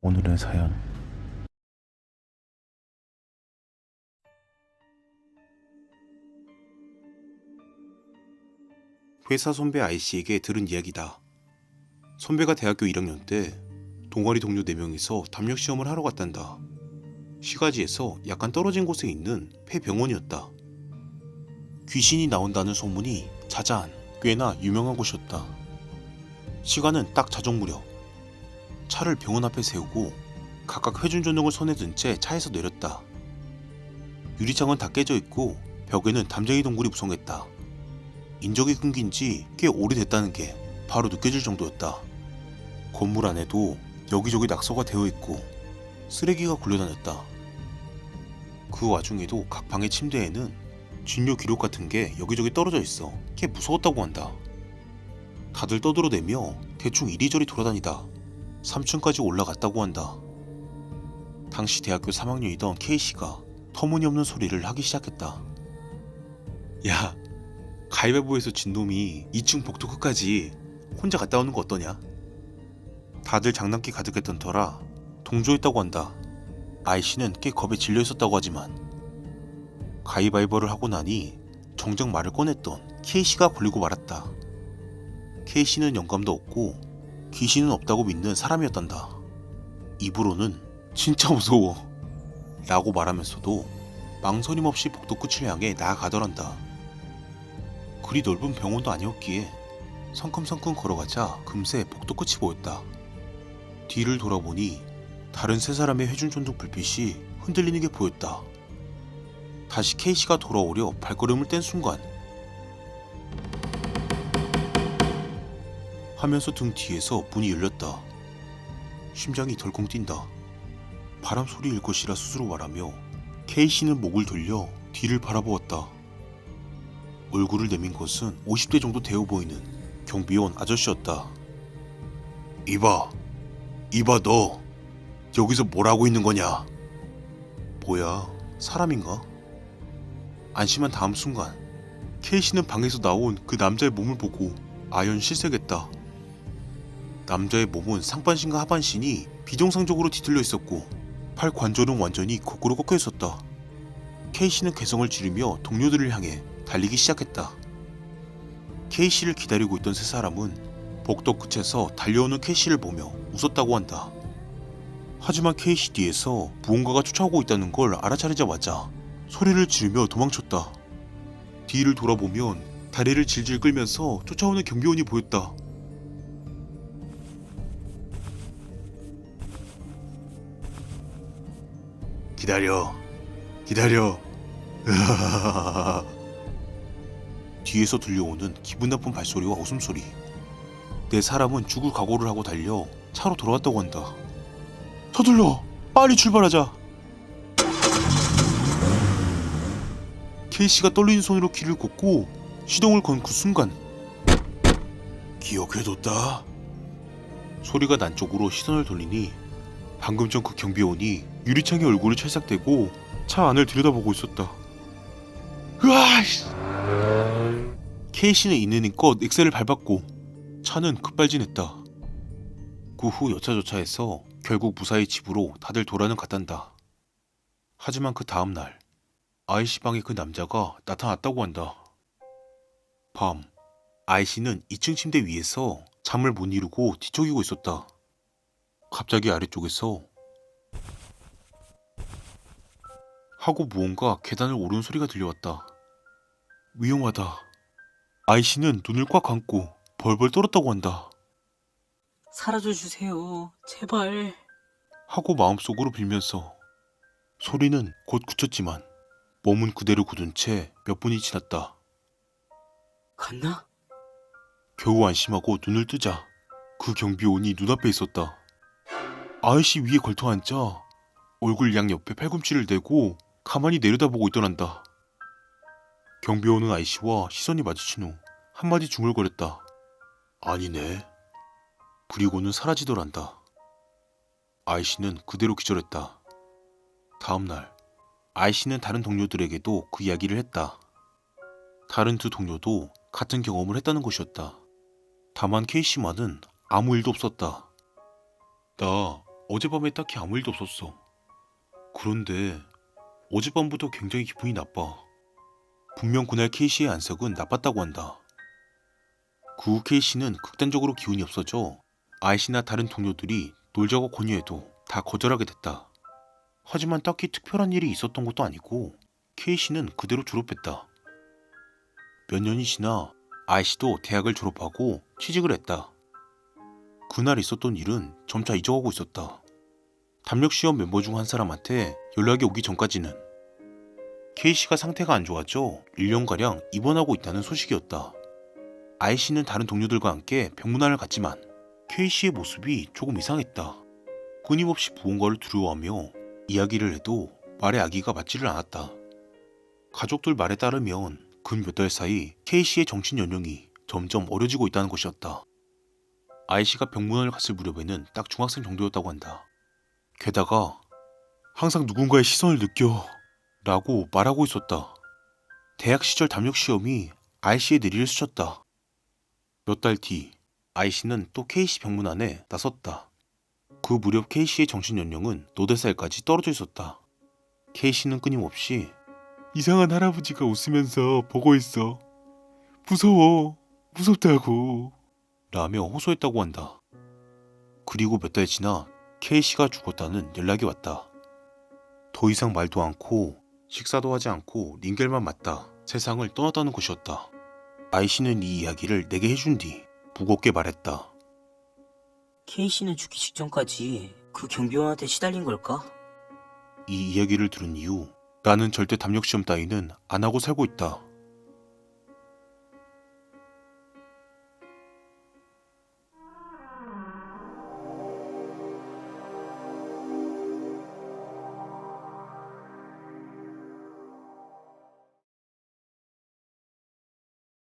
오늘의 사연. 회사 선배 아이씨에게 들은 이야기다. 선배가 대학교 1학년 때 동아리 동료 4명이서 담력 시험을 하러 갔단다. 시가지에서 약간 떨어진 곳에 있는 폐병원이었다. 귀신이 나온다는 소문이 자자한 꽤나 유명한 곳이었다. 시간은 딱 자정 무렵. 차를 병원 앞에 세우고 각각 회중전등을 손에 든 채 차에서 내렸다. 유리창은 다 깨져 있고 벽에는 담쟁이 동굴이 부성했다. 인적이 끊긴 지 꽤 오래됐다는 게 바로 느껴질 정도였다. 건물 안에도 여기저기 낙서가 되어 있고 쓰레기가 굴러다녔다. 그 와중에도 각 방의 침대에는 진료 기록 같은 게 여기저기 떨어져 있어 꽤 무서웠다고 한다. 다들 떠들어대며 대충 이리저리 돌아다니다 3층까지 올라갔다고 한다. 당시 대학교 3학년이던 K씨가 터무니없는 소리를 하기 시작했다. 야, 가위바위보에서 진 놈이 2층 복도 끝까지 혼자 갔다 오는 거 어떠냐? 다들 장난기 가득했던 터라 동조했다고 한다. 아이씨는 꽤 겁에 질려 있었다고 하지만 가위바위보를 하고 나니 정작 말을 꺼냈던 K씨가 걸리고 말았다. K씨는 영감도 없고 귀신은 없다고 믿는 사람이었단다. 입으로는 진짜 무서워 라고 말하면서도 망설임 없이 복도 끝을 향해 나아가더란다. 그리 넓은 병원도 아니었기에 성큼성큼 걸어가자 금세 복도 끝이 보였다. 뒤를 돌아보니 다른 세 사람의 회중전등 불빛이 흔들리는 게 보였다. 다시 K씨가 돌아오려 발걸음을 뗀 순간 하면서 등 뒤에서 문이 열렸다. 심장이 덜컹 뛴다. 바람 소리일 것이라 스스로 말하며 K씨는 목을 돌려 뒤를 바라보았다. 얼굴을 내민 것은 50대 정도 되어 보이는 경비원 아저씨였다. 이봐 너 여기서 뭘 하고 있는 거냐? 뭐야, 사람인가? 안심한 다음 순간 K씨는 방에서 나온 그 남자의 몸을 보고 아연 실색했다. 남자의 몸은 상반신과 하반신이 비정상적으로 뒤틀려 있었고 팔 관절은 완전히 거꾸로 꺾여 있었다. K씨는 개성을 지르며 동료들을 향해 달리기 시작했다. K씨를 기다리고 있던 세 사람은 복도 끝에서 달려오는 K씨를 보며 웃었다고 한다. 하지만 K씨 뒤에서 무언가가 쫓아오고 있다는 걸 알아차리자마자 소리를 지르며 도망쳤다. 뒤를 돌아보면 다리를 질질 끌면서 쫓아오는 경비원이 보였다. 기다려. 뒤에서 들려오는 기분 나쁜 발소리와 웃음소리. 네 사람은 죽을 각오를 하고 달려 차로 돌아왔다고 한다. 서둘러! 빨리 출발하자! K씨가 떨리는 손으로 키를 꽂고 시동을 건 그 순간 기억해뒀다. 소리가 난 쪽으로 시선을 돌리니 방금 전 그 경비원이 유리창에 얼굴을 찰싹대고 차 안을 들여다보고 있었다. 으아씨! K씨는 있는 힘껏 엑셀을 밟았고 차는 급발진했다. 그 후 여차저차해서 결국 무사히 집으로 다들 돌아는 갔단다. 하지만 그 다음날 아이씨 방에 그 남자가 나타났다고 한다. 밤, 아이씨는 2층 침대 위에서 잠을 못 이루고 뒤척이고 있었다. 갑자기 아래쪽에서 하고 무언가 계단을 오르는 소리가 들려왔다. 위험하다. 아이씨는 눈을 꽉 감고 벌벌 떨었다고 한다. 사라져주세요. 제발. 하고 마음속으로 빌면서 소리는 곧 그쳤지만 몸은 그대로 굳은 채 몇 분이 지났다. 갔나? 겨우 안심하고 눈을 뜨자 그 경비원이 눈앞에 있었다. 아이씨 위에 걸터앉아 얼굴 양옆에 팔꿈치를 대고 가만히 내려다보고 있더란다. 경비원은 아이씨와 시선이 마주친 후 한마디 중얼거렸다. 아니네. 그리고는 사라지더란다. 아이씨는 그대로 기절했다. 다음날 아이씨는 다른 동료들에게도 그 이야기를 했다. 다른 두 동료도 같은 경험을 했다는 것이었다. 다만 K씨만은 아무 일도 없었다. 나 어젯밤에 딱히 아무 일도 없었어. 그런데 어젯밤부터 굉장히 기분이 나빠. 분명 그날 K씨의 안색은 나빴다고 한다. 그 후 K씨는 극단적으로 기운이 없어져 아이씨나 다른 동료들이 놀자고 권유해도 다 거절하게 됐다. 하지만 딱히 특별한 일이 있었던 것도 아니고 K씨는 그대로 졸업했다. 몇 년이 지나 아이씨도 대학을 졸업하고 취직을 했다. 그날 있었던 일은 점차 잊어가고 있었다. 담력시험 멤버 중 한 사람한테 연락이 오기 전까지는 K씨가 상태가 안 좋아져 1년가량 입원하고 있다는 소식이었다. 아이씨는 다른 동료들과 함께 병문안을 갔지만 K씨의 모습이 조금 이상했다. 끊임없이 무언가를 두려워하며 이야기를 해도 말의 아기가 맞지를 않았다. 가족들 말에 따르면 근 몇 달 사이 K씨의 정신 연령이 점점 어려지고 있다는 것이었다. 아이씨가 병문안을 갔을 무렵에는 딱 중학생 정도였다고 한다. 게다가 항상 누군가의 시선을 느껴 라고 말하고 있었다. 대학 시절 담력 시험이 아이씨의 내리를 스쳤다. 몇 달 뒤 아이씨는 또 K씨 병문안에 나섰다. 그 무렵 K씨의 정신 연령은 8살까지 떨어져 있었다. K씨는 끊임없이 이상한 할아버지가 웃으면서 보고 있어. 무서워. 무섭다고. 라며 호소했다고 한다. 그리고 몇 달 지나 K씨가 죽었다는 연락이 왔다. 더 이상 말도 않고 식사도 하지 않고 링겔만 맞다 세상을 떠났다는 것이었다. 아이씨는 이 이야기를 내게 해준 뒤 무겁게 말했다. K씨는 죽기 직전까지 그 경비원한테 시달린 걸까? 이 이야기를 들은 이후 나는 절대 담력시험 따위는 안 하고 살고 있다.